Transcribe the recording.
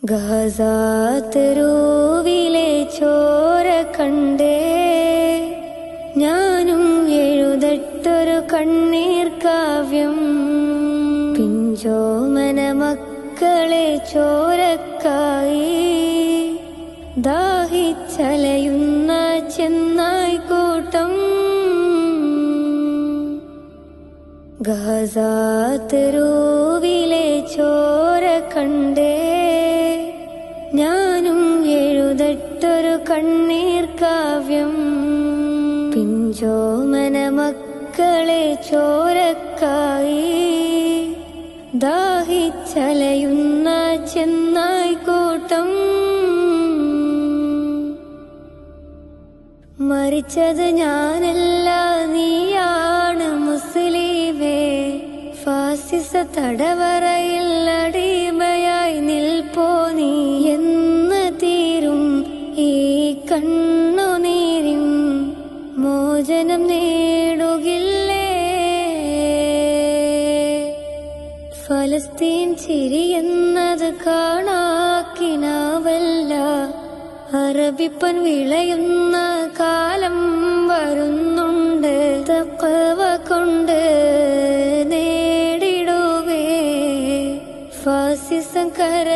ഗസാതെരുവിലെ ചോര കണ്ടേ ഞാനും എഴുതട്ടൊരു കണ്ണീർ കാവ്യം. പിഞ്ചോമന മക്കളെ ചോരക്കായി ദാഹിച്ചലയുന്ന ചെന്നായ്ക്കൂട്ടം. ഗസാതെരുവിലെ ചോര കണ്ടേ ഞാനും എഴുതട്ടൊരു കണ്ണീർ കാവ്യം. പിഞ്ചോമന മക്കളെ ചോരക്കായി ദാഹിച്ചലയുന്ന ചെന്നായ്ക്കൂട്ടം. മരിച്ചത് ഞാനല്ല, നീയാണ് മുസ്ലിമേ. ഫാസിസ തടവറയിൽ അടിമയായി നിൽപ്പോ നീ. എന്ന് തീരും ഈ കണ്ണുനീരും മോചനം നേടുകില്ലേ? ഫലസ്തീൻ ചിരിയെന്നത് കാണാക്കിനാവല്ല, അറബിപ്പൻ വിളയുന്ന കാലം വരുന്നുണ്ട്. തഖ്വ കൊണ്ട് നേടിടുവേ ഫാസിസം കര